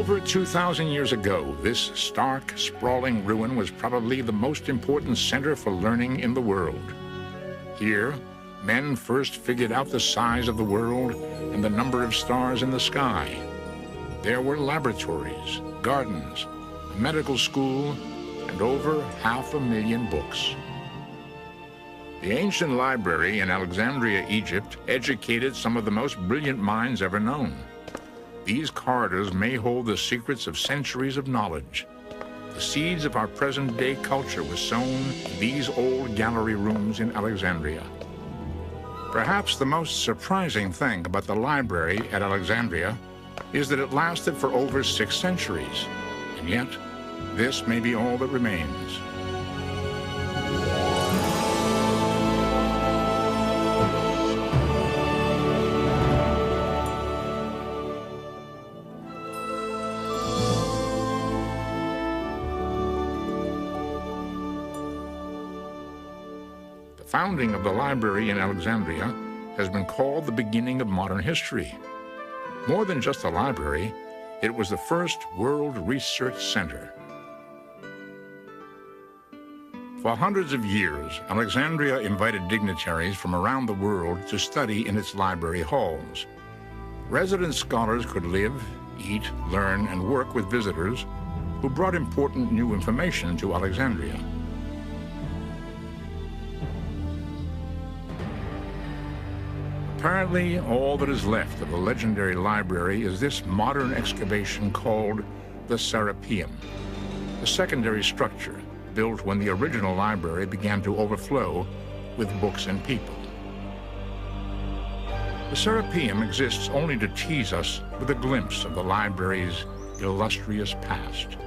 Over 2,000 years ago, this stark, sprawling ruin was probably the most important center for learning in the world. Here, men first figured out the size of the world and the number of stars in the sky. There were laboratories, gardens, a medical school, and over 500,000 books. The ancient library in Alexandria, Egypt, educated some of the most brilliant minds ever known. These corridors may hold the secrets of centuries of knowledge. The seeds of our present-day culture were sown in these old gallery rooms in Alexandria. Perhaps the most surprising thing about the library at Alexandria is that it lasted for over 6 centuries, and yet this may be all that remains. The founding of the library in Alexandria has been called the beginning of modern history. More than just a library, it was the first world research center. For hundreds of years, Alexandria invited dignitaries from around the world to study in its library halls. Resident scholars could live, eat, learn, and work with visitors who brought important new information to Alexandria. Apparently, all that is left of the legendary library is this modern excavation called the Serapeum, a secondary structure built when the original library began to overflow with books and people. The Serapeum exists only to tease us with a glimpse of the library's illustrious past.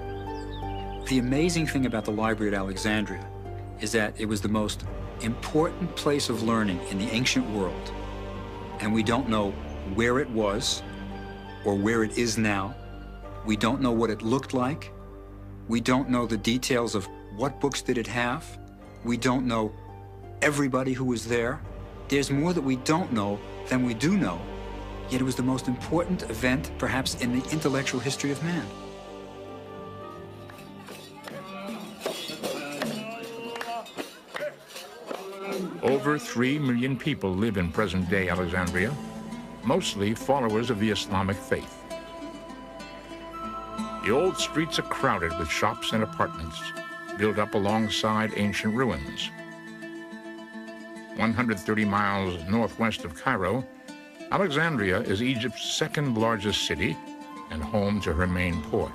The amazing thing about the library at Alexandria is that it was the most important place of learning in the ancient world. And we don't know where it was or where it is now. We don't know what it looked like. We don't know the details of what books did it have. We don't know everybody who was there. There's more that we don't know than we do know. Yet it was the most important event, perhaps, in the intellectual history of man. Over 3 million people live in present-day Alexandria, mostly followers of the Islamic faith. The old streets are crowded with shops and apartments built up alongside ancient ruins. 130 miles northwest of Cairo, Alexandria is Egypt's second largest city and home to her main port.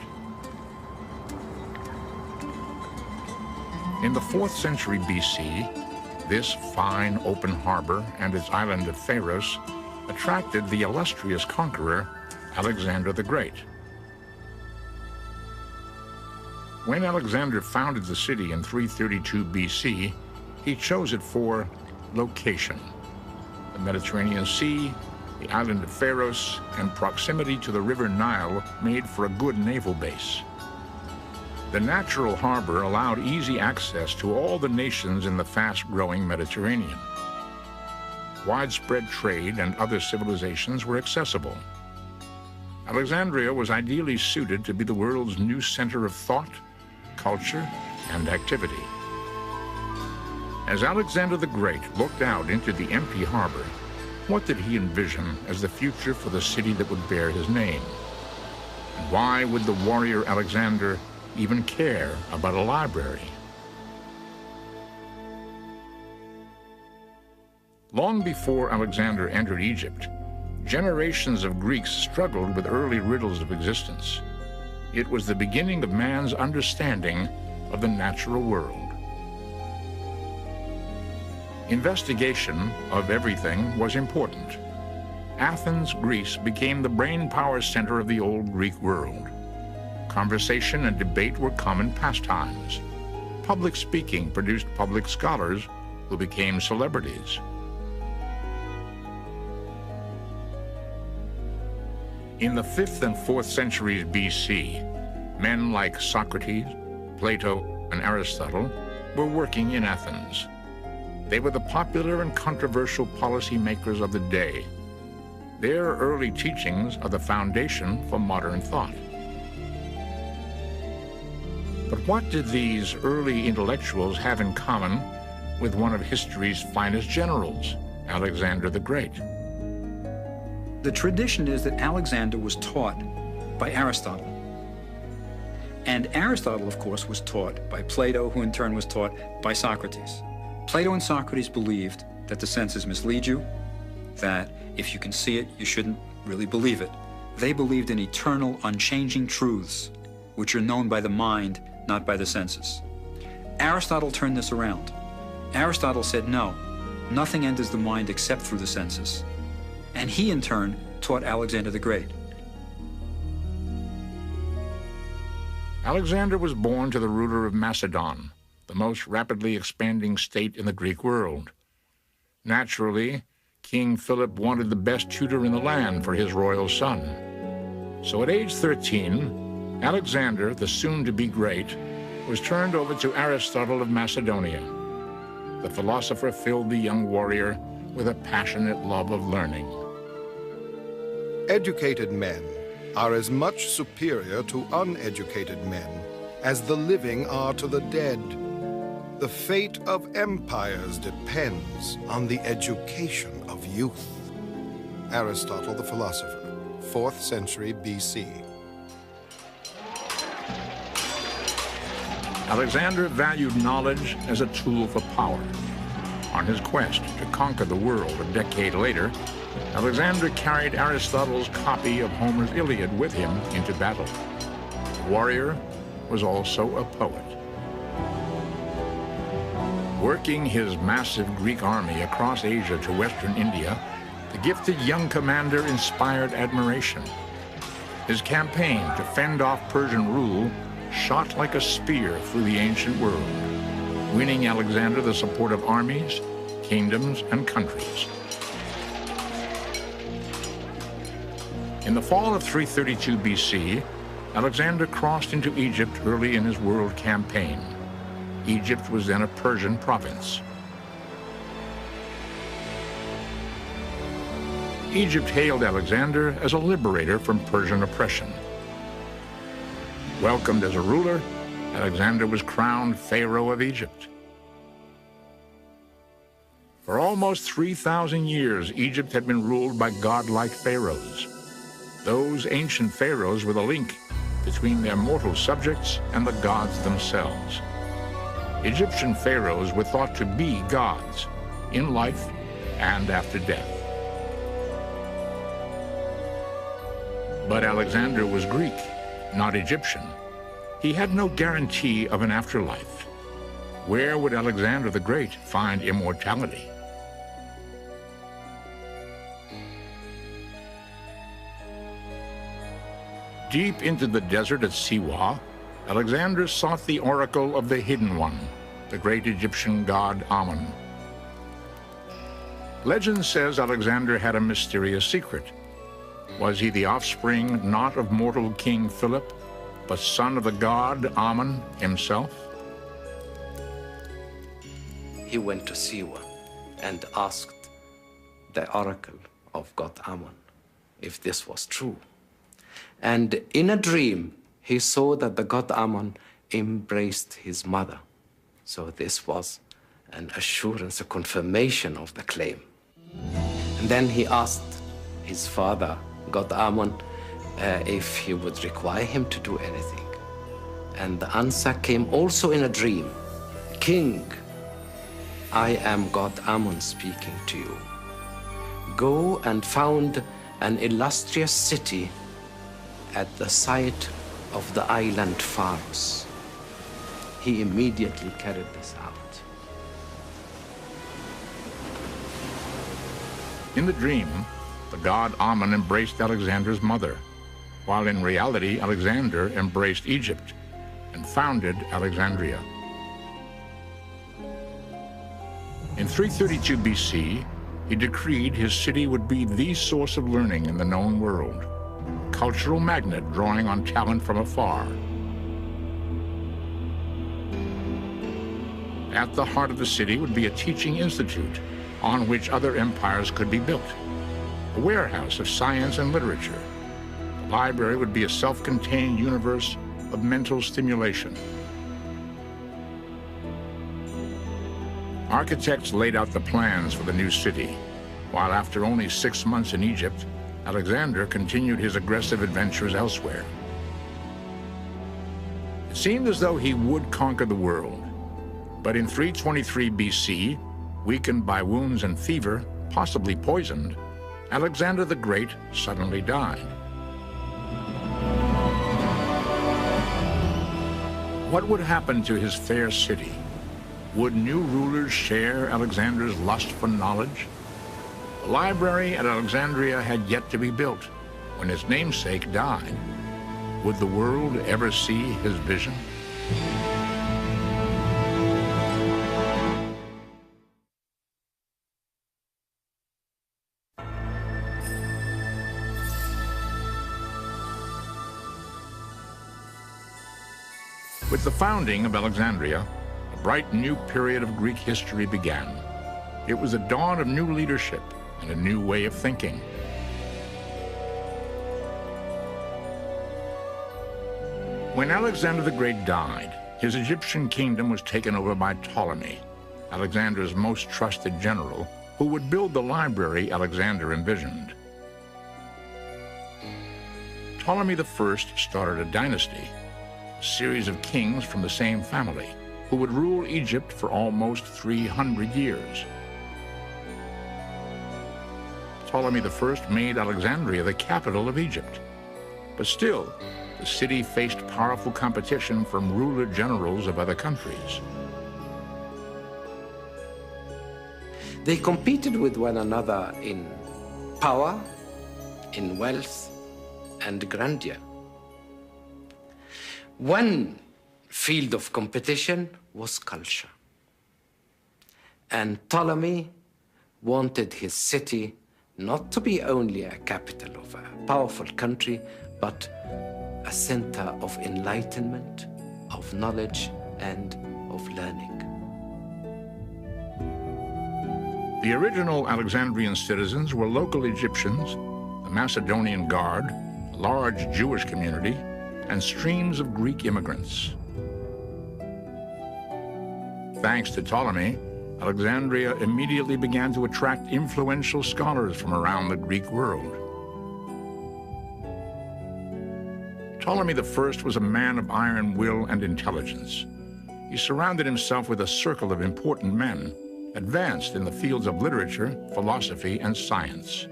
In the 4th century BC, this fine open harbor and its island of Pharos attracted the illustrious conqueror, Alexander the Great. When Alexander founded the city in 332 BC, he chose it for location. The Mediterranean Sea, the island of Pharos, and proximity to the river Nile made for a good naval base. The natural harbor allowed easy access to all the nations in the fast-growing Mediterranean. Widespread trade and other civilizations were accessible. Alexandria was ideally suited to be the world's new center of thought, culture, and activity. As Alexander the Great looked out into the empty harbor, what did he envision as the future for the city that would bear his name? And why would the warrior Alexander even care about a library? Long before Alexander entered Egypt, generations of Greeks struggled with early riddles of existence. It was the beginning of man's understanding of the natural world. Investigation of everything was important. Athens, Greece, became the brainpower center of the old Greek world. Conversation and debate were common pastimes. Public speaking produced public scholars who became celebrities. In the 5th and 4th centuries BC, men like Socrates, Plato, and Aristotle were working in Athens. They were the popular and controversial policymakers of the day. Their early teachings are the foundation for modern thought. But what did these early intellectuals have in common with one of history's finest generals, Alexander the Great? The tradition is that Alexander was taught by Aristotle. And Aristotle, of course, was taught by Plato, who in turn was taught by Socrates. Plato and Socrates believed that the senses mislead you, that if you can see it, you shouldn't really believe it. They believed in eternal, unchanging truths, which are known by the mind, not by the senses. Aristotle turned this around. Aristotle said, no, nothing enters the mind except through the senses. And he, in turn, taught Alexander the Great. Alexander was born to the ruler of Macedon, the most rapidly expanding state in the Greek world. Naturally, King Philip wanted the best tutor in the land for his royal son. So at age 13, Alexander, the soon-to-be great, was turned over to Aristotle of Macedonia. The philosopher filled the young warrior with a passionate love of learning. Educated men are as much superior to uneducated men as the living are to the dead. The fate of empires depends on the education of youth. Aristotle the philosopher, 4th century BC. Alexander valued knowledge as a tool for power. On his quest to conquer the world a decade later, Alexander carried Aristotle's copy of Homer's Iliad with him into battle. The warrior was also a poet. Working his massive Greek army across Asia to western India, the gifted young commander inspired admiration. His campaign to fend off Persian rule shot like a spear through the ancient world, winning Alexander the support of armies, kingdoms, and countries. In the fall of 332 BC, Alexander crossed into Egypt early in his world campaign. Egypt was then a Persian province. Egypt hailed Alexander as a liberator from Persian oppression. Welcomed as a ruler, Alexander was crowned Pharaoh of Egypt. For almost 3,000 years, Egypt had been ruled by godlike pharaohs. Those ancient pharaohs were the link between their mortal subjects and the gods themselves. Egyptian pharaohs were thought to be gods in life and after death. But Alexander was Greek, not Egyptian. He had no guarantee of an afterlife. Where would Alexander the Great find immortality? Deep into the desert at Siwa, Alexander sought the oracle of the Hidden One, the great Egyptian god Amun. Legend says Alexander had a mysterious secret. Was he the offspring not of mortal King Philip, but son of the god Amun himself? He went to Siwa and asked the oracle of god Amun if this was true. And in a dream, he saw that the god Amun embraced his mother. So this was an assurance, a confirmation of the claim. And then he asked his father, god Amun, if he would require him to do anything. And the answer came also in a dream. King, I am god Amun speaking to you. Go and found an illustrious city at the site of the island Pharos. He immediately carried this out. In the dream, the god Amun embraced Alexander's mother, while in reality Alexander embraced Egypt and founded Alexandria. In 332 BC, he decreed his city would be the source of learning in the known world, a cultural magnet drawing on talent from afar. At the heart of the city would be a teaching institute on which other empires could be built, a warehouse of science and literature. The library would be a self-contained universe of mental stimulation, Architects laid out the plans for the new city, while after only 6 months in Egypt, Alexander continued his aggressive adventures elsewhere. It seemed as though he would conquer the world, but in 323 BC, weakened by wounds and fever, possibly poisoned, Alexander the Great suddenly died. What would happen to his fair city? Would new rulers share Alexander's lust for knowledge? The library at Alexandria had yet to be built when his namesake died. Would the world ever see his vision? With the founding of Alexandria, a bright new period of Greek history began. It was the dawn of new leadership and a new way of thinking. When Alexander the Great died, his Egyptian kingdom was taken over by Ptolemy, Alexander's most trusted general, who would build the library Alexander envisioned. Ptolemy I started a dynasty, a series of kings from the same family, who would rule Egypt for almost 300 years. Ptolemy I made Alexandria the capital of Egypt, but still, the city faced powerful competition from ruler generals of other countries. They competed with one another in power, in wealth, and grandeur. One field of competition was culture. And Ptolemy wanted his city not to be only a capital of a powerful country, but a center of enlightenment, of knowledge, and of learning. The original Alexandrian citizens were local Egyptians, the Macedonian Guard, a large Jewish community, and streams of Greek immigrants. Thanks to Ptolemy, Alexandria immediately began to attract influential scholars from around the Greek world. Ptolemy I was a man of iron will and intelligence. He surrounded himself with a circle of important men, advanced in the fields of literature, philosophy, and science.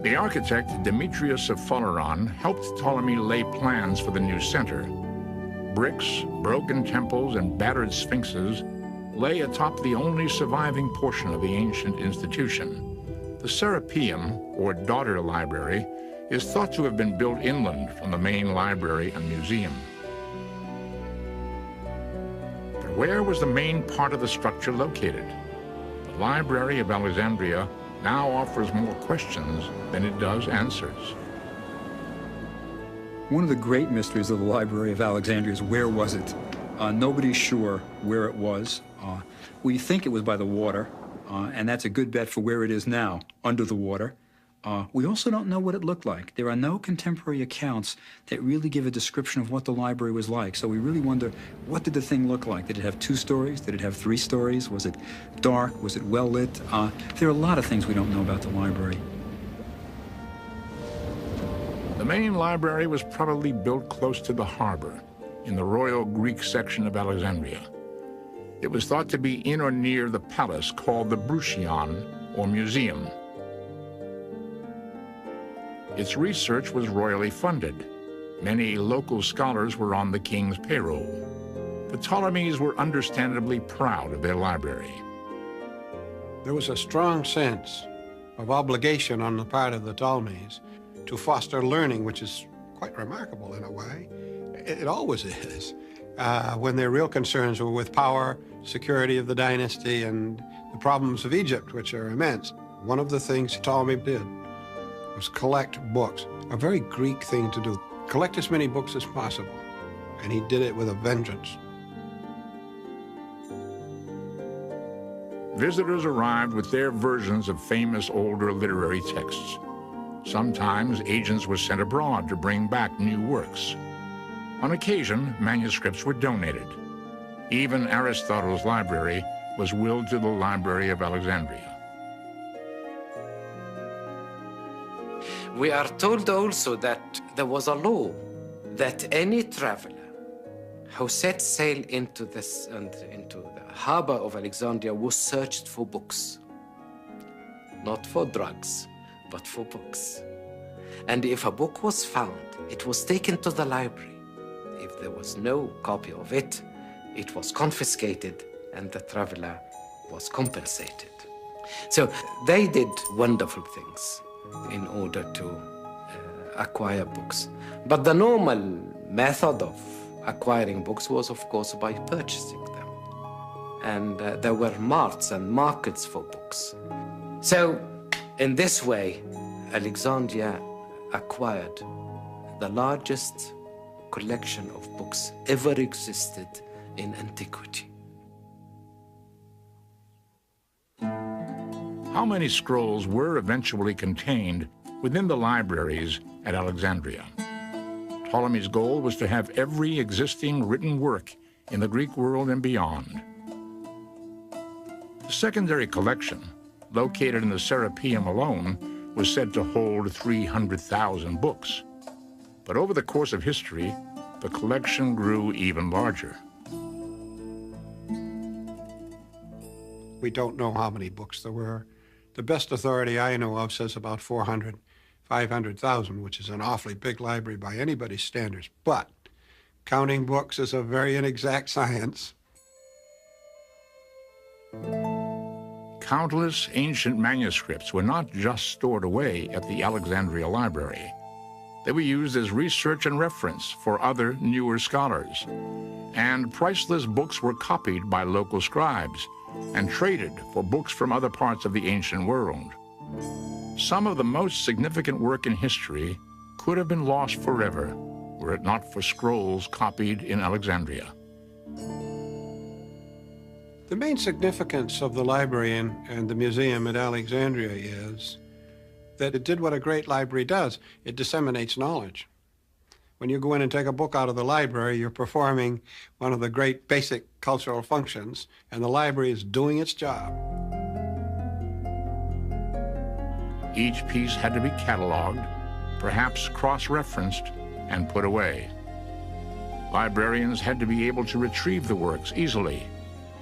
The architect Demetrius of Phaleron helped Ptolemy lay plans for the new center. Bricks, broken temples, and battered sphinxes lay atop the only surviving portion of the ancient institution. The Serapeum, or daughter library, is thought to have been built inland from the main library and museum. But where was the main part of the structure located? The Library of Alexandria now offers more questions than it does answers. One of the great mysteries of the Library of Alexandria is where was it? Nobody's sure where it was. We think it was by the water, and that's a good bet for where it is now, under the water. We also don't know what it looked like. There are no contemporary accounts that really give a description of what the library was like. So we really wonder, what did the thing look like? Did it have 2 stories? Did it have 3 stories? Was it dark? Was it well lit? There are a lot of things we don't know about the library. The main library was probably built close to the harbor, in the royal Greek section of Alexandria. It was thought to be in or near the palace called the Bruchion, or museum. Its research was royally funded. Many local scholars were on the king's payroll. The Ptolemies were understandably proud of their library. There was a strong sense of obligation on the part of the Ptolemies to foster learning, which is quite remarkable in a way. It always is. When their real concerns were with power, security of the dynasty, and the problems of Egypt, which are immense. One of the things Ptolemy did was collect books, a very Greek thing to do. Collect as many books as possible, and he did it with a vengeance. Visitors arrived with their versions of famous older literary texts. Sometimes agents were sent abroad to bring back new works. On occasion, manuscripts were donated. Even Aristotle's library was willed to the Library of Alexandria. We are told also that there was a law that any traveler who set sail into the harbor of Alexandria was searched for books. Not for drugs, but for books. And if a book was found, it was taken to the library. If there was no copy of it, it was confiscated and the traveler was compensated. So they did wonderful things in order to acquire books. But the normal method of acquiring books was, of course, by purchasing them. And there were marts and markets for books. So in this way, Alexandria acquired the largest collection of books ever existed in antiquity. How many scrolls were eventually contained within the libraries at Alexandria? Ptolemy's goal was to have every existing written work in the Greek world and beyond. The secondary collection, located in the Serapeum alone, was said to hold 300,000 books. But over the course of history, the collection grew even larger. We don't know how many books there were. The best authority I know of says about 400, 500,000, which is an awfully big library by anybody's standards. But counting books is a very inexact science. Countless ancient manuscripts were not just stored away at the Alexandria Library. They were used as research and reference for other newer scholars. And priceless books were copied by local scribes and traded for books from other parts of the ancient world. Some of the most significant work in history could have been lost forever were it not for scrolls copied in Alexandria. The main significance of the library and the museum at Alexandria is that it did what a great library does. It disseminates knowledge. When you go in and take a book out of the library, you're performing one of the great basic cultural functions, and the library is doing its job. Each piece had to be cataloged, perhaps cross-referenced, and put away. Librarians had to be able to retrieve the works easily,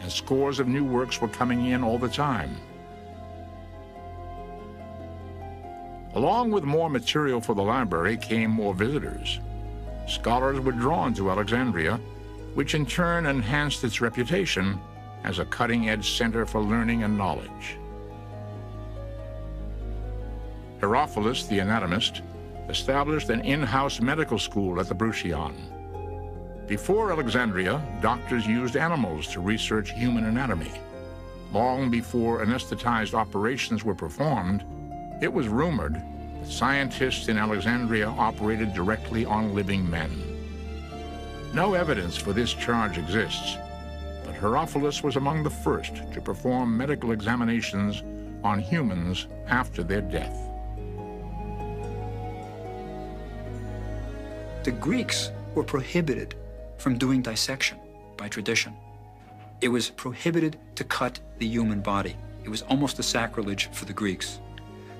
and scores of new works were coming in all the time. Along with more material for the library came more visitors. Scholars were drawn to Alexandria, which in turn enhanced its reputation as a cutting-edge center for learning and knowledge. Herophilus, the anatomist, established an in-house medical school at the Bruchion. Before Alexandria, doctors used animals to research human anatomy. Long before anesthetized operations were performed, it was rumored that scientists in Alexandria operated directly on living men. No evidence for this charge exists, but Herophilus was among the first to perform medical examinations on humans after their death. The Greeks were prohibited from doing dissection by tradition. It was prohibited to cut the human body. It was almost a sacrilege for the Greeks.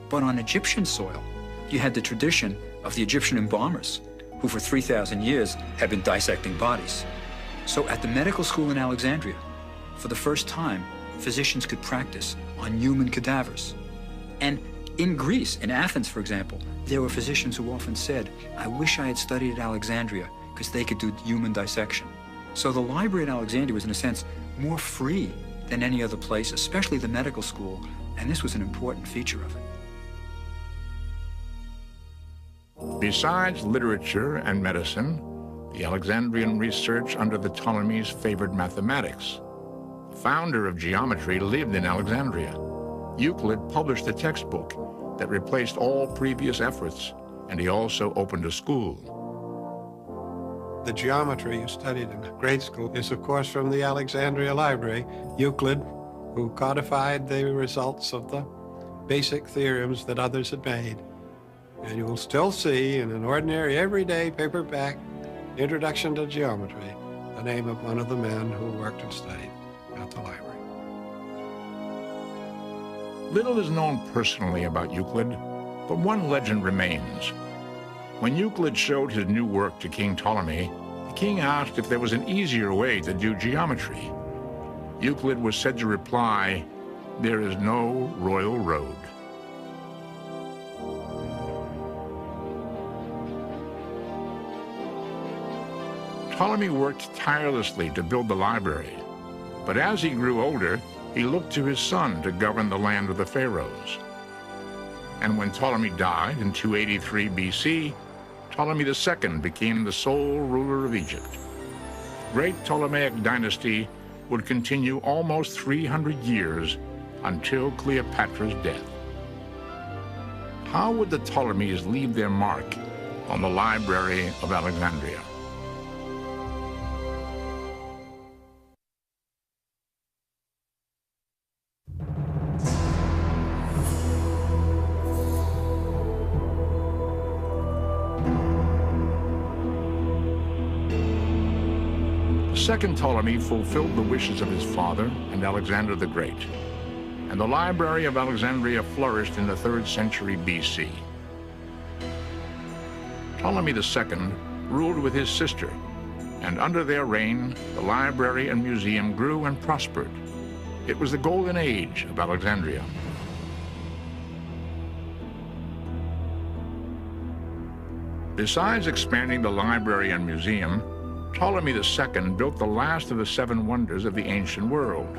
But on Egyptian soil, you had the tradition of the Egyptian embalmers, who for 3,000 years had been dissecting bodies. So at the medical school in Alexandria, for the first time, physicians could practice on human cadavers. And in Greece, in Athens, for example, there were physicians who often said, I wish I had studied at Alexandria because they could do human dissection. So the library at Alexandria was, in a sense, more free than any other place, especially the medical school, and this was an important feature of it. Besides literature and medicine, the Alexandrian research under the Ptolemies favored mathematics. The founder of geometry lived in Alexandria. Euclid published a textbook that replaced all previous efforts, and he also opened a school. The geometry you studied in grade school is, of course, from the Alexandria Library. Euclid, who codified the results of the basic theorems that others had made. And you will still see in an ordinary, everyday paperback Introduction to Geometry, the name of one of the men who worked and studied at the library. Little is known personally about Euclid, but one legend remains. When Euclid showed his new work to King Ptolemy, the king asked if there was an easier way to do geometry. Euclid was said to reply, "There is no royal road." Ptolemy worked tirelessly to build the library, but as he grew older, he looked to his son to govern the land of the pharaohs. And when Ptolemy died in 283 BC, Ptolemy II became the sole ruler of Egypt. The great Ptolemaic dynasty would continue almost 300 years until Cleopatra's death. How would the Ptolemies leave their mark on the Library of Alexandria? The second Ptolemy fulfilled the wishes of his father and Alexander the Great, and the Library of Alexandria flourished in the 3rd century BC. Ptolemy II ruled with his sister, and under their reign, the library and museum grew and prospered. It was the golden age of Alexandria. Besides expanding the library and museum, Ptolemy II built the last of the 7 wonders of the ancient world,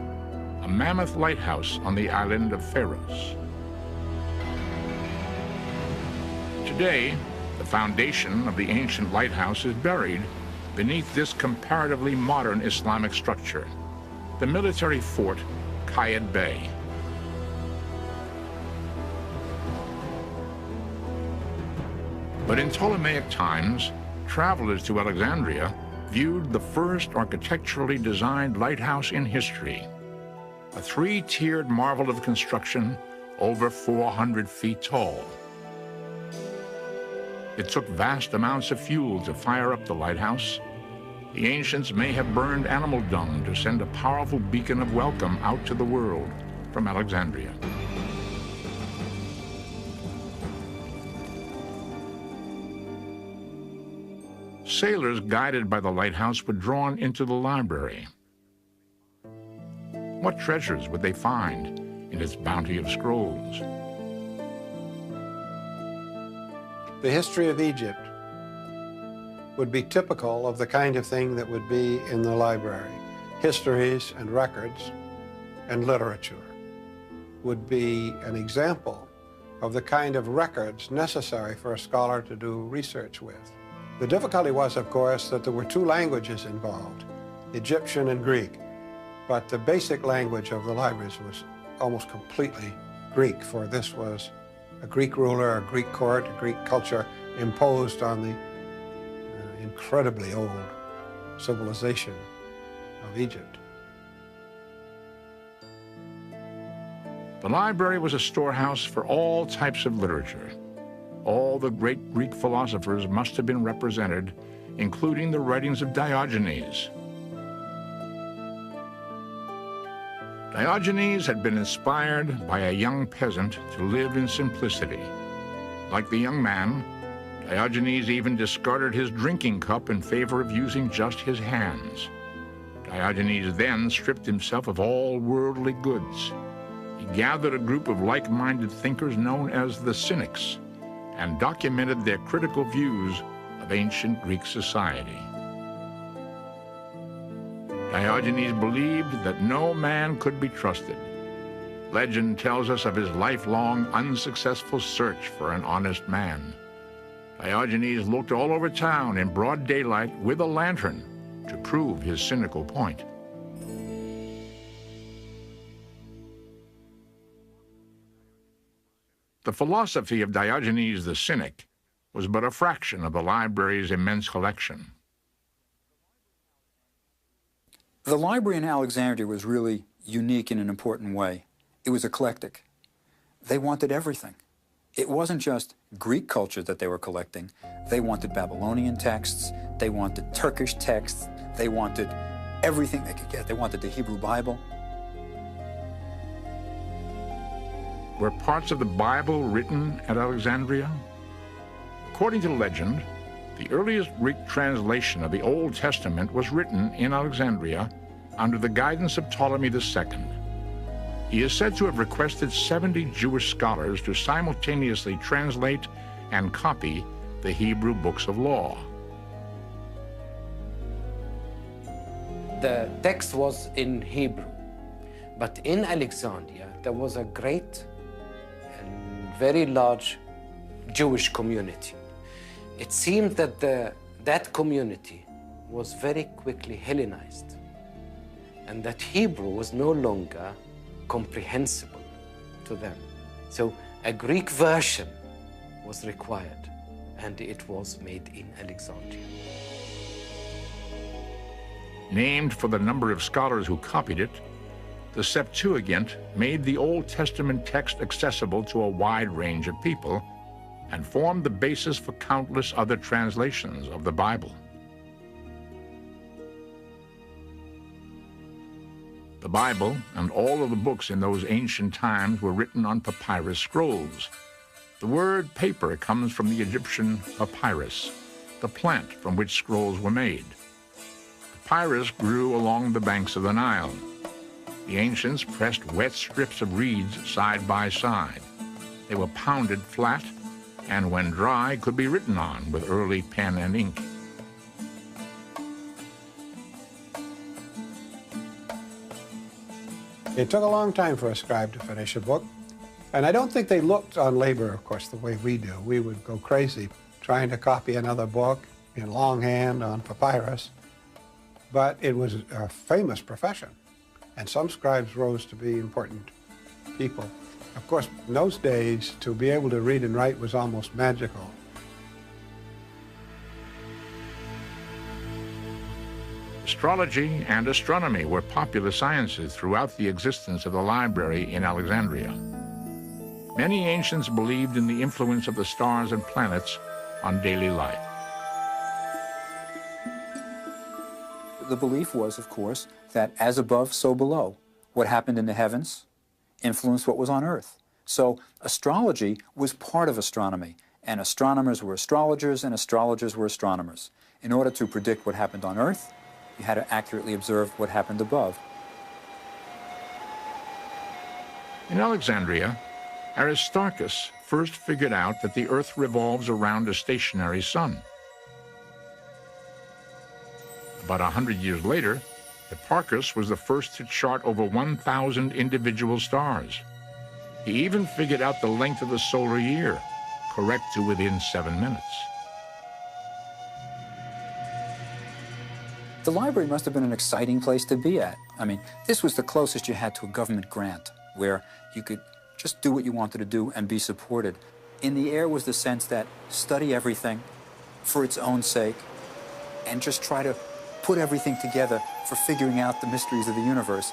a mammoth lighthouse on the island of Pharos. Today, the foundation of the ancient lighthouse is buried beneath this comparatively modern Islamic structure, the military fort Qayed Bay. But in Ptolemaic times, travelers to Alexandria viewed the first architecturally designed lighthouse in history, a 3-tiered marvel of construction over 400 feet tall. It took vast amounts of fuel to fire up the lighthouse. The ancients may have burned animal dung to send a powerful beacon of welcome out to the world from Alexandria. Sailors guided by the lighthouse were drawn into the library. What treasures would they find in its bounty of scrolls? The history of Egypt would be typical of the kind of thing that would be in the library. Histories and records and literature would be an example of the kind of records necessary for a scholar to do research with. The difficulty was, of course, that there were 2 languages involved, Egyptian and Greek, but the basic language of the libraries was almost completely Greek, for this was a Greek ruler, a Greek court, a Greek culture imposed on the incredibly old civilization of Egypt. The library was a storehouse for all types of literature. All the great Greek philosophers must have been represented, including the writings of Diogenes. Diogenes had been inspired by a young peasant to live in simplicity. Like the young man, Diogenes even discarded his drinking cup in favor of using just his hands. Diogenes then stripped himself of all worldly goods. He gathered a group of like-minded thinkers known as the Cynics, and documented their critical views of ancient Greek society. Diogenes believed that no man could be trusted. Legend tells us of his lifelong, unsuccessful search for an honest man. Diogenes looked all over town in broad daylight with a lantern to prove his cynical point. The philosophy of Diogenes the Cynic was but a fraction of the library's immense collection. The library in Alexandria was really unique in an important way. It was eclectic. They wanted everything. It wasn't just Greek culture that they were collecting. They wanted Babylonian texts, they wanted Turkish texts, they wanted everything they could get. They wanted the Hebrew Bible. Were parts of the Bible written at Alexandria? According to legend, the earliest Greek translation of the Old Testament was written in Alexandria under the guidance of Ptolemy II. He is said to have requested 70 Jewish scholars to simultaneously translate and copy the Hebrew books of law. The text was in Hebrew, but in Alexandria there was a great and very large Jewish community. It seemed that that community was very quickly Hellenized, and that Hebrew was no longer comprehensible to them. So a Greek version was required, and it was made in Alexandria. Named for the number of scholars who copied it, the Septuagint made the Old Testament text accessible to a wide range of people and formed the basis for countless other translations of the Bible. The Bible and all of the books in those ancient times were written on papyrus scrolls. The word paper comes from the Egyptian papyrus, the plant from which scrolls were made. Papyrus grew along the banks of the Nile. The ancients pressed wet strips of reeds side by side. They were pounded flat, and when dry, could be written on with early pen and ink. It took a long time for a scribe to finish a book, and I don't think they looked on labor, of course, the way we do. We would go crazy trying to copy another book in longhand on papyrus, but it was a famous profession, and some scribes rose to be important people. Of course, in those days, to be able to read and write was almost magical. Astrology and astronomy were popular sciences throughout the existence of the library in Alexandria. Many ancients believed in the influence of the stars and planets on daily life. The belief was, of course, that as above, so below. What happened in the heavens influenced what was on Earth. So astrology was part of astronomy, and astronomers were astrologers, and astrologers were astronomers. In order to predict what happened on Earth, you had to accurately observe what happened above. In Alexandria, Aristarchus first figured out that the Earth revolves around a stationary sun. About 100 years later, Hipparchus was the first to chart over 1,000 individual stars. He even figured out the length of the solar year, correct to within 7 minutes. The library must have been an exciting place to be at. I mean, this was the closest you had to a government grant, where you could just do what you wanted to do and be supported. In the air was the sense that study everything for its own sake and just try to put everything together for figuring out the mysteries of the universe.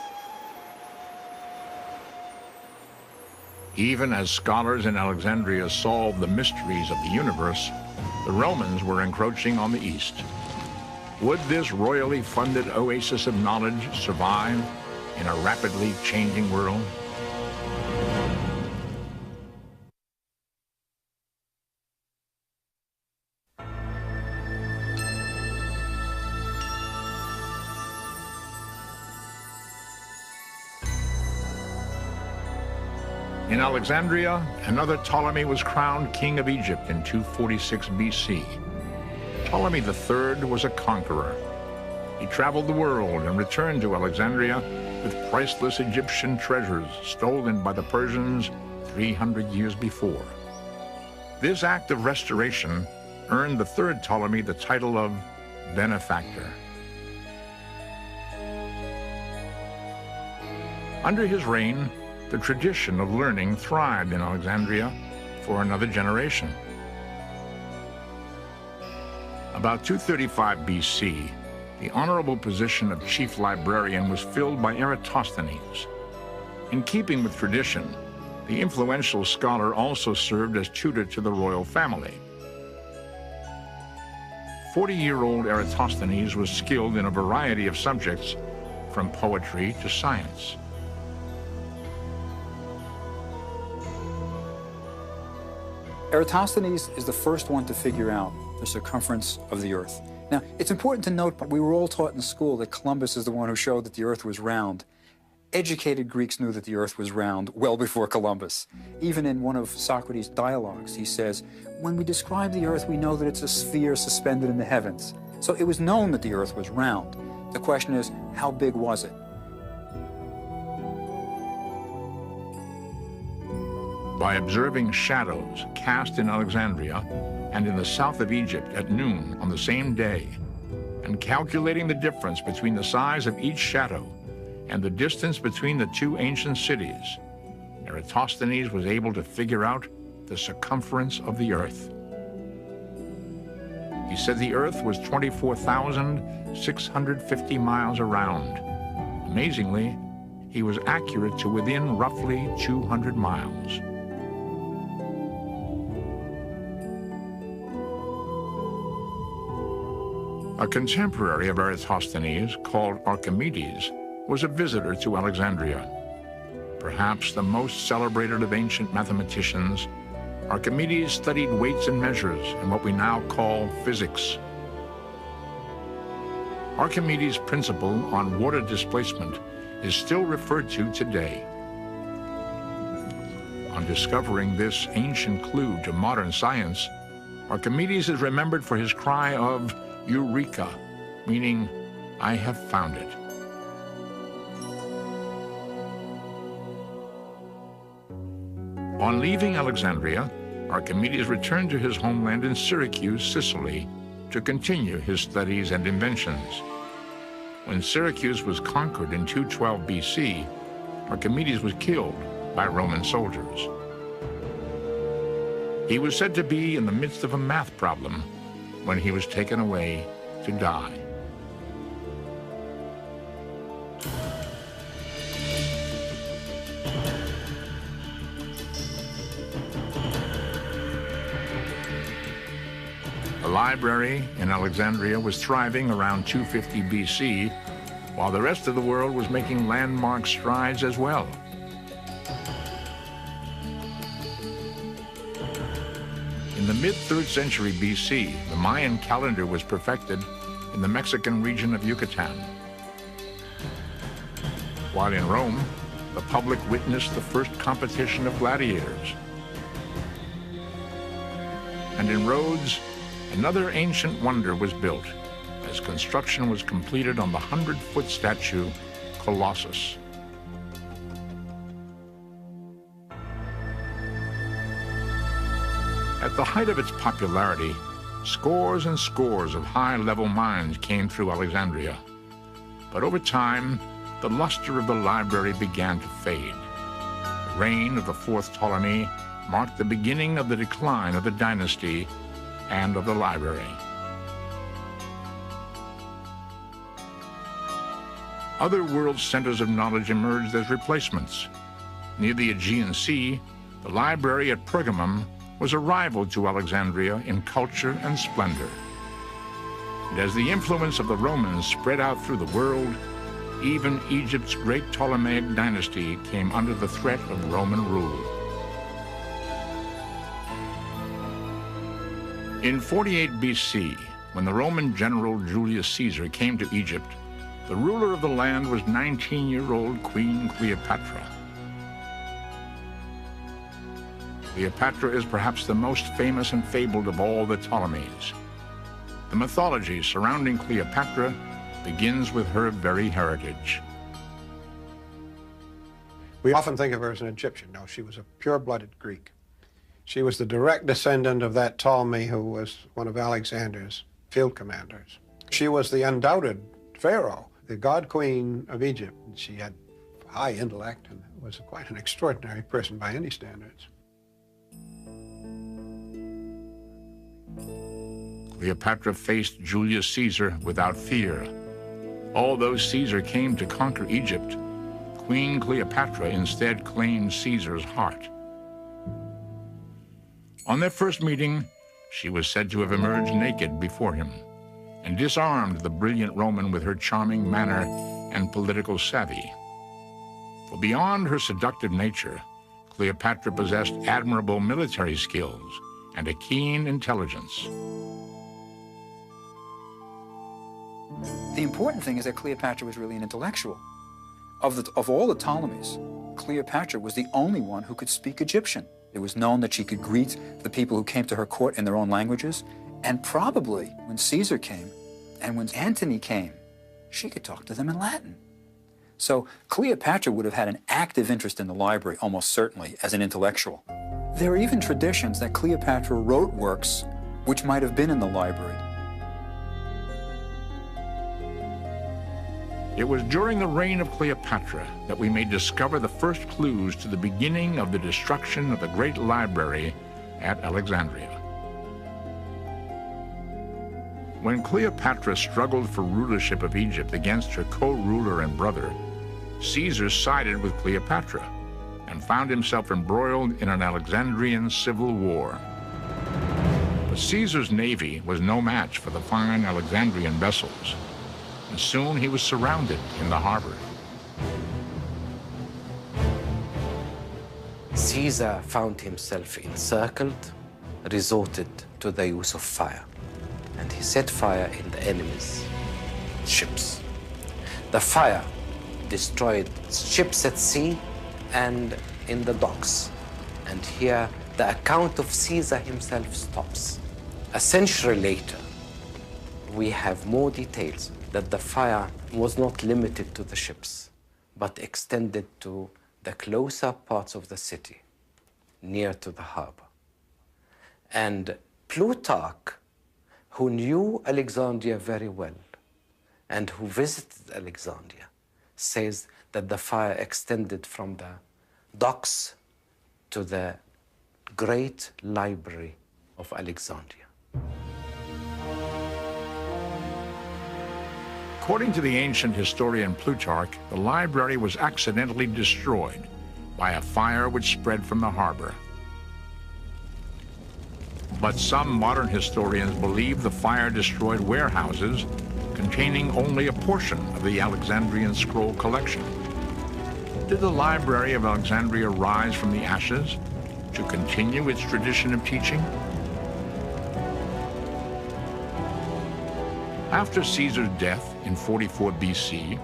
Even as scholars in Alexandria solved the mysteries of the universe, the Romans were encroaching on the East. Would this royally funded oasis of knowledge survive in a rapidly changing world? In Alexandria, another Ptolemy was crowned king of Egypt in 246 BC. Ptolemy III was a conqueror. He traveled the world and returned to Alexandria with priceless Egyptian treasures stolen by the Persians 300 years before. This act of restoration earned the third Ptolemy the title of benefactor. Under his reign, the tradition of learning thrived in Alexandria for another generation. About 235 BC, the honorable position of chief librarian was filled by Eratosthenes. In keeping with tradition, The influential scholar also served as tutor to the royal family. 40-year-old Eratosthenes was skilled in a variety of subjects, from poetry to science. Eratosthenes is the first one to figure out the circumference of the Earth. Now, it's important to note, we were all taught in school that Columbus is the one who showed that the Earth was round. Educated Greeks knew that the Earth was round well before Columbus. Even in one of Socrates' dialogues, he says, when we describe the Earth, we know that it's a sphere suspended in the heavens. So it was known that the Earth was round. The question is, how big was it? By observing shadows cast in Alexandria and in the south of Egypt at noon on the same day, and calculating the difference between the size of each shadow and the distance between the two ancient cities, Eratosthenes was able to figure out the circumference of the Earth. He said the Earth was 24,650 miles around. Amazingly, he was accurate to within roughly 200 miles. A contemporary of Eratosthenes, called Archimedes, was a visitor to Alexandria. Perhaps the most celebrated of ancient mathematicians, Archimedes studied weights and measures in what we now call physics. Archimedes' principle on water displacement is still referred to today. On discovering this ancient clue to modern science, Archimedes is remembered for his cry of Eureka, meaning, I have found it. On leaving Alexandria, Archimedes returned to his homeland in Syracuse, Sicily, to continue his studies and inventions. When Syracuse was conquered in 212 BC, Archimedes was killed by Roman soldiers. He was said to be in the midst of a math problem when he was taken away to die. The library in Alexandria was thriving around 250 BC, while the rest of the world was making landmark strides as well. In the mid-3rd century BC, the Mayan calendar was perfected in the Mexican region of Yucatan. While in Rome, the public witnessed the first competition of gladiators. And in Rhodes, another ancient wonder was built as construction was completed on the 100-foot statue, Colossus. At the height of its popularity, scores and scores of high-level minds came through Alexandria. But over time, the luster of the library began to fade. The reign of the 4th Ptolemy marked the beginning of the decline of the dynasty and of the library. Other world centers of knowledge emerged as replacements. Near the Aegean Sea, the library at Pergamum was a rival to Alexandria in culture and splendor. And as the influence of the Romans spread out through the world, even Egypt's great Ptolemaic dynasty came under the threat of Roman rule. In 48 BC, when the Roman general Julius Caesar came to Egypt, the ruler of the land was 19-year-old Queen Cleopatra. Cleopatra is perhaps the most famous and fabled of all the Ptolemies. The mythology surrounding Cleopatra begins with her very heritage. We often think of her as an Egyptian. No, she was a pure-blooded Greek. She was the direct descendant of that Ptolemy who was one of Alexander's field commanders. She was the undoubted pharaoh, the god queen of Egypt. She had high intellect and was quite an extraordinary person by any standards. Cleopatra faced Julius Caesar without fear. Although Caesar came to conquer Egypt, Queen Cleopatra instead claimed Caesar's heart. On their first meeting, she was said to have emerged naked before him and disarmed the brilliant Roman with her charming manner and political savvy. For beyond her seductive nature, Cleopatra possessed admirable military skills and a keen intelligence. The important thing is that Cleopatra was really an intellectual. Of all the Ptolemies, Cleopatra was the only one who could speak Egyptian. It was known that she could greet the people who came to her court in their own languages, and probably when Caesar came and when Antony came, she could talk to them in Latin. So Cleopatra would have had an active interest in the library, almost certainly, as an intellectual. There are even traditions that Cleopatra wrote works which might have been in the library. It was during the reign of Cleopatra that we may discover the first clues to the beginning of the destruction of the great library at Alexandria. When Cleopatra struggled for rulership of Egypt against her co-ruler and brother, Caesar sided with Cleopatra and found himself embroiled in an Alexandrian civil war. But Caesar's navy was no match for the fine Alexandrian vessels, and soon he was surrounded in the harbor. Caesar found himself encircled, resorted to the use of fire, and he set fire in the enemy's ships. The fire destroyed ships at sea and in the docks. And here the account of Caesar himself stops. A century later, we have more details that the fire was not limited to the ships, but extended to the closer parts of the city, near to the harbor. And Plutarch, who knew Alexandria very well and who visited Alexandria, says that the fire extended from the docks to the great library of Alexandria. According to the ancient historian Plutarch, the library was accidentally destroyed by a fire which spread from the harbor. But some modern historians believe the fire destroyed warehouses containing only a portion of the Alexandrian scroll collection. Did the Library of Alexandria rise from the ashes to continue its tradition of teaching? After Caesar's death in 44 BC,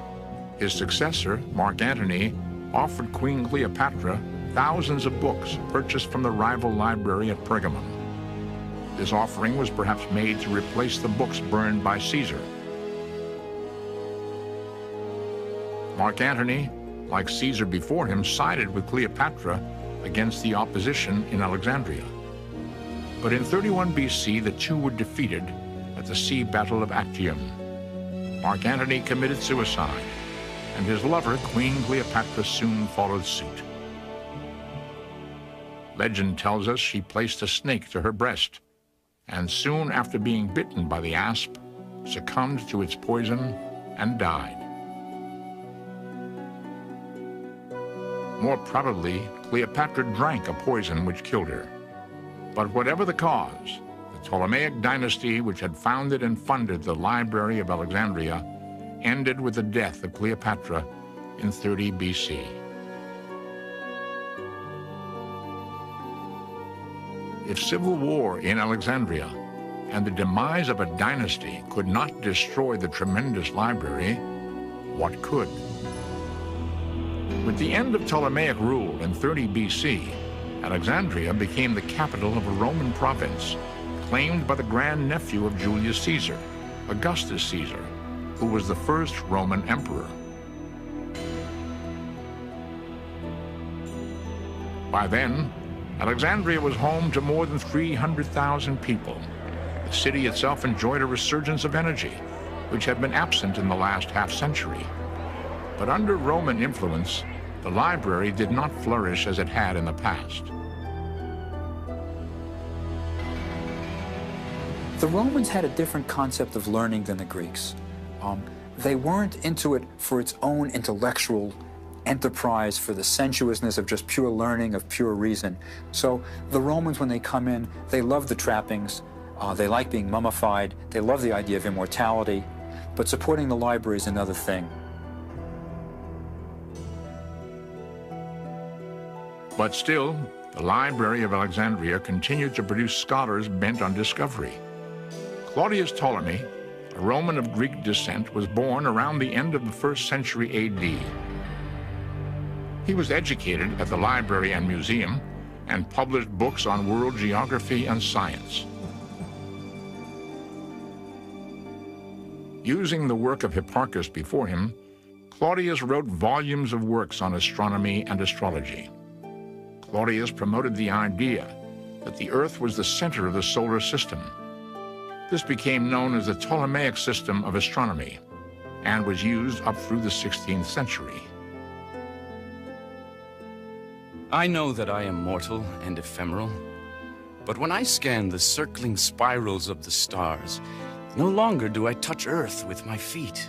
his successor, Mark Antony, offered Queen Cleopatra thousands of books purchased from the rival library at Pergamum. This offering was perhaps made to replace the books burned by Caesar. Mark Antony, like Caesar before him, sided with Cleopatra against the opposition in Alexandria. But in 31 BC, the two were defeated at the sea battle of Actium. Mark Antony committed suicide, and his lover, Queen Cleopatra, soon followed suit. Legend tells us she placed a snake to her breast, and soon after being bitten by the asp, succumbed to its poison and died. More probably, Cleopatra drank a poison which killed her. But whatever the cause, the Ptolemaic dynasty, which had founded and funded the Library of Alexandria, ended with the death of Cleopatra in 30 BC. If civil war in Alexandria and the demise of a dynasty could not destroy the tremendous library, what could? With the end of Ptolemaic rule in 30 BC, Alexandria became the capital of a Roman province claimed by the grandnephew of Julius Caesar, Augustus Caesar, who was the first Roman emperor. By then, Alexandria was home to more than 300,000 people. The city itself enjoyed a resurgence of energy, which had been absent in the last half-century. But under Roman influence, the library did not flourish as it had in the past. The Romans had a different concept of learning than the Greeks. They weren't into it for its own intellectual enterprise for the sensuousness of just pure learning, of pure reason. So the Romans, when they come in, they love the trappings, they like being mummified, they love the idea of immortality, but supporting the library is another thing. But still, the Library of Alexandria continued to produce scholars bent on discovery. Claudius Ptolemy, a Roman of Greek descent, was born around the end of the 1st century AD. He was educated at the library and museum and published books on world geography and science. Using the work of Hipparchus before him, Claudius wrote volumes of works on astronomy and astrology. Claudius promoted the idea that the Earth was the center of the solar system. This became known as the Ptolemaic system of astronomy and was used up through the 16th century. I know that I am mortal and ephemeral, but when I scan the circling spirals of the stars, no longer do I touch Earth with my feet,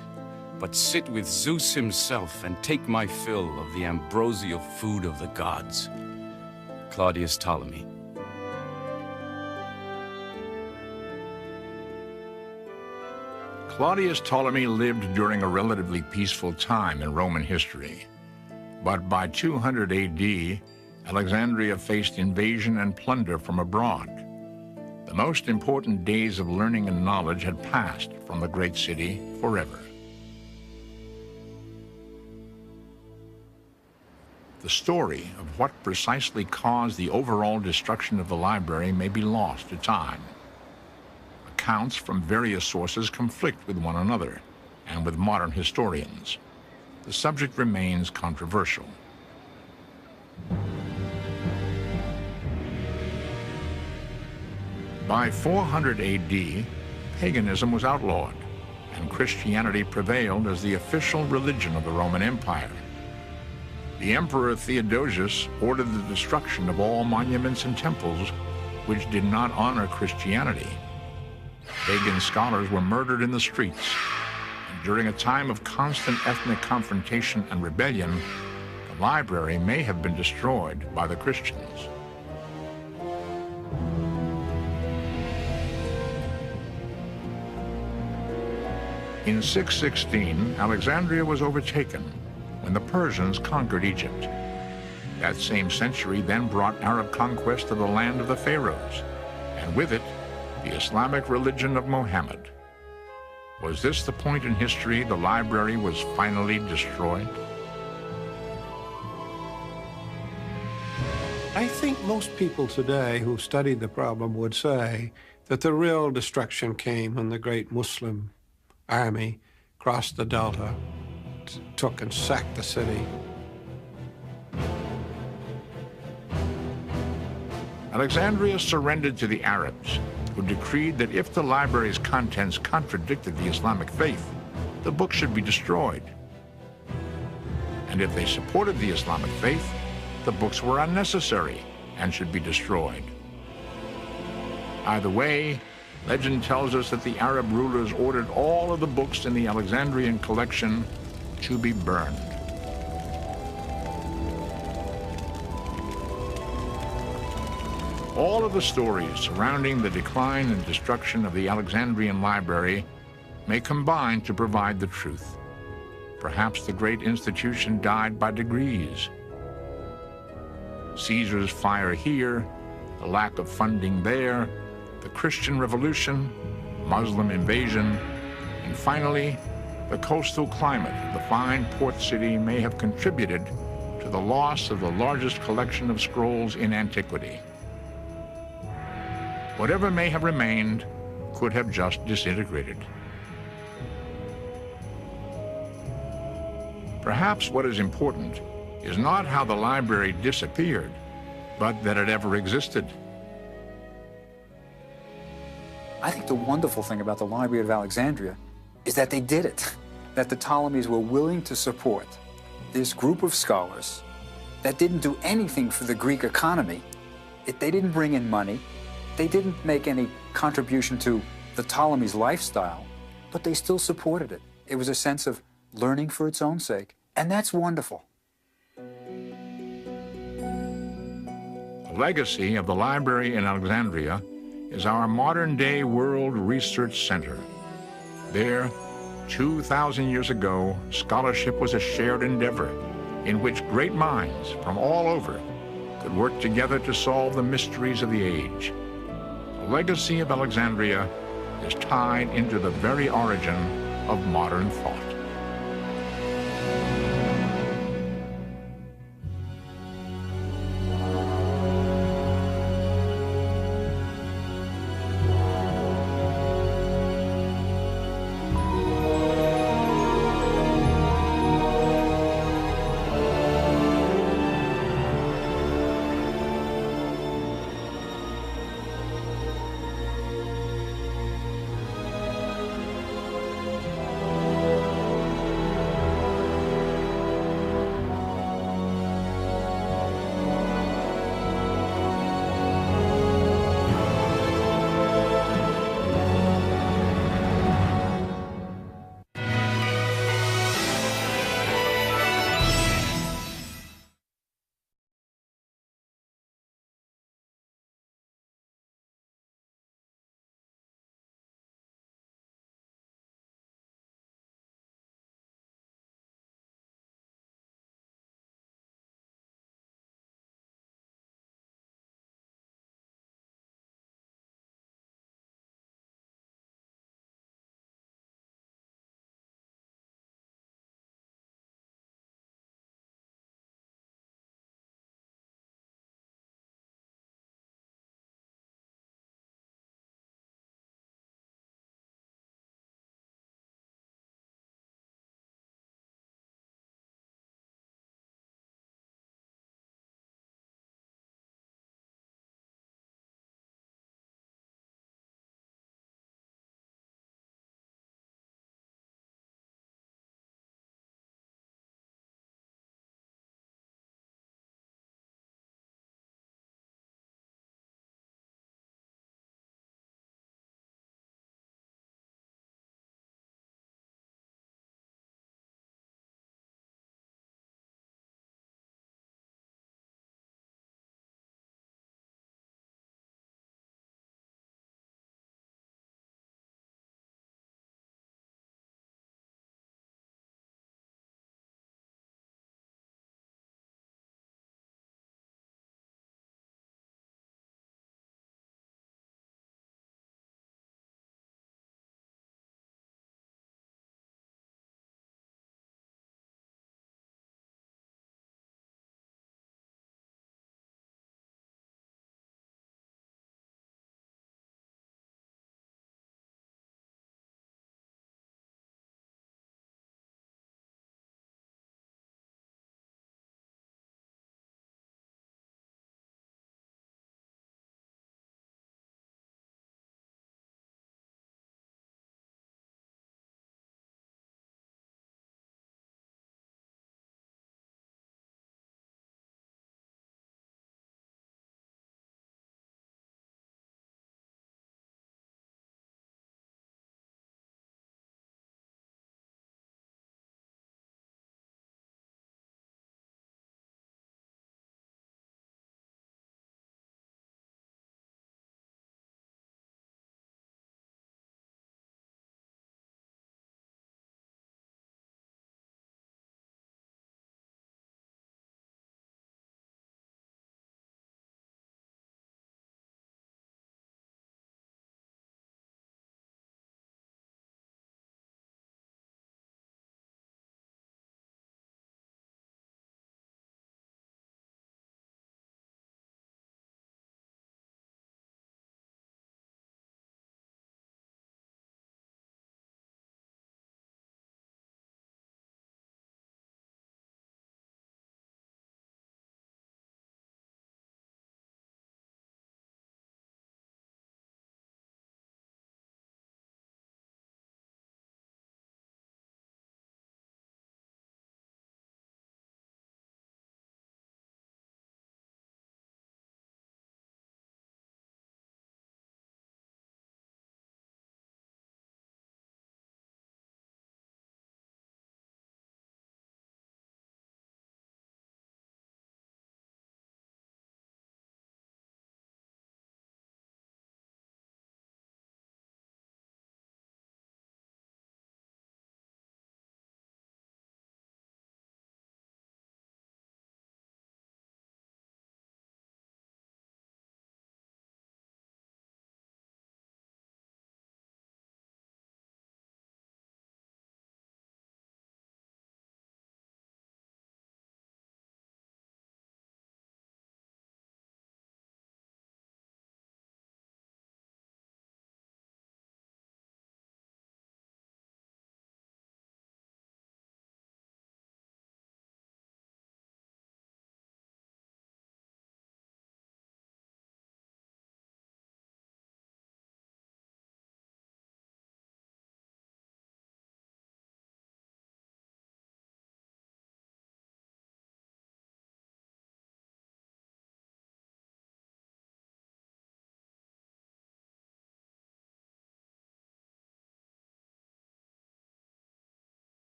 but sit with Zeus himself and take my fill of the ambrosial food of the gods. Claudius Ptolemy. Claudius Ptolemy lived during a relatively peaceful time in Roman history. But by 200 AD, Alexandria faced invasion and plunder from abroad. The most important days of learning and knowledge had passed from the great city forever. The story of what precisely caused the overall destruction of the library may be lost to time. Accounts from various sources conflict with one another and with modern historians. The subject remains controversial. By 400 AD, paganism was outlawed, and Christianity prevailed as the official religion of the Roman Empire. The Emperor Theodosius ordered the destruction of all monuments and temples which did not honor Christianity. Pagan scholars were murdered in the streets, and during a time of constant ethnic confrontation and rebellion, the library may have been destroyed by the Christians. In 616, Alexandria was overtaken when the Persians conquered Egypt. That same century then brought Arab conquest of the land of the pharaohs, and with it, the Islamic religion of Muhammad. Was this the point in history the library was finally destroyed? I think most people today who studied the problem would say that the real destruction came when the great Muslim army crossed the Delta, took and sacked the city. Alexandria surrendered to the Arabs, who decreed that if the library's contents contradicted the Islamic faith, the book should be destroyed. And if they supported the Islamic faith, the books were unnecessary and should be destroyed. Either way, legend tells us that the Arab rulers ordered all of the books in the Alexandrian collection to be burned. All of the stories surrounding the decline and destruction of the Alexandrian library may combine to provide the truth. Perhaps the great institution died by degrees. Caesar's fire here, the lack of funding there, the Christian Revolution, Muslim invasion, and finally, the coastal climate of the fine port city may have contributed to the loss of the largest collection of scrolls in antiquity. Whatever may have remained could have just disintegrated. Perhaps what is important is not how the library disappeared, but that it ever existed. I think the wonderful thing about the Library of Alexandria is that they did it, that the Ptolemies were willing to support this group of scholars that didn't do anything for the Greek economy. They didn't bring in money. They didn't make any contribution to the Ptolemies' lifestyle, but they still supported it. It was a sense of learning for its own sake, and that's wonderful. The legacy of the library in Alexandria is our modern-day World Research Center. There, 2,000 years ago, scholarship was a shared endeavor in which great minds from all over could work together to solve the mysteries of the age. The legacy of Alexandria is tied into the very origin of modern thought.